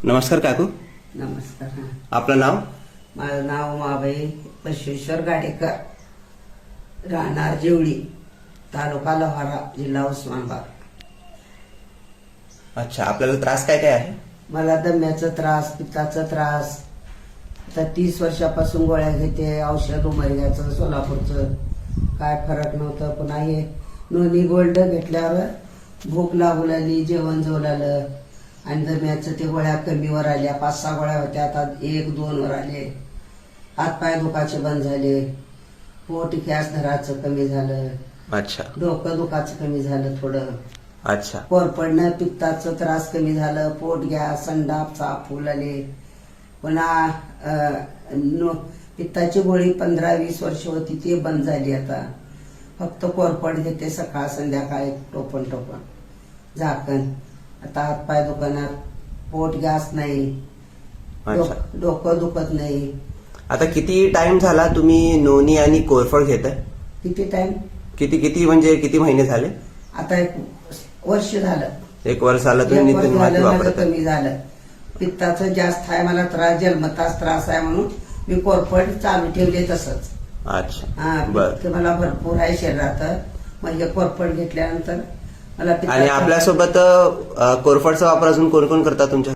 नमस्कार काकू. नमस्कार. आपलं नाव? माझं नाव उमाबाई बसवेश्वर गाडेकर, राहणार जेवळी, तालुका लोहारा, जिल्हा उस्मानाबाद. अच्छा, आपल्याला त्रास काय काय आहे? मला दम्याचा त्रास, पित्ताचा त्रास, आता 30 वर्षापासून गोळ्या घेते. औषध उमरग्याचं, सोलापूरचं, काय फरक नव्हतं. पुन्हा हे नोनी गोल्ड घेतल्यावर भूक लागू लागली, जेवण जाऊ लागलं आणि दम्याचं ते गोळ्या कमीवर आल्या. 5-6 गोळ्या होत्या, आता 1-2 वर आले. हातपाय दुखाचे बंद झाले, पोट गॅस धराचं कमी झालं, अच्छा डोकं दुखाचं कमी झालं थोडं, अच्छा. कोरपडणं, पित्ताचं त्रास कमी झालं, पोट गॅस, संडाप, साफ होऊ लागले. पुन्हा पित्ताची गोळी 15-20 वर्ष होती, ती बंद झाली. आता फक्त कोरपड घेते सकाळ संध्याकाळ, टोपण झाकण. आता हातपाय दुकानात, पोट गॅस नाही, अच्छा. डोकं दुखत नाही. आता किती टाइम झाला तुम्ही नोनी आणि कोरफड घेताय? किती टाइम? किती म्हणजे किती महिने झाले? आता 1 वर्ष झालं. 1 वर्ष झालं तुम्ही 1 वर्ष नितीन माती झालं, माझं वापरताय? कमी झालं. पित्ताचं जास्त आहे मला त्रास, जन्मताच त्रास आहे म्हणून मी कोरफड चालू ठेवले तसंच. अच्छा बर. पित्त मला भरपूर आहे शरीरात. म्हणजे कोरफड घेतल्यानंतर मला आणि आपल्यासोबत कोरफडचा वापर अजून कोण कोण करतात तुमच्या?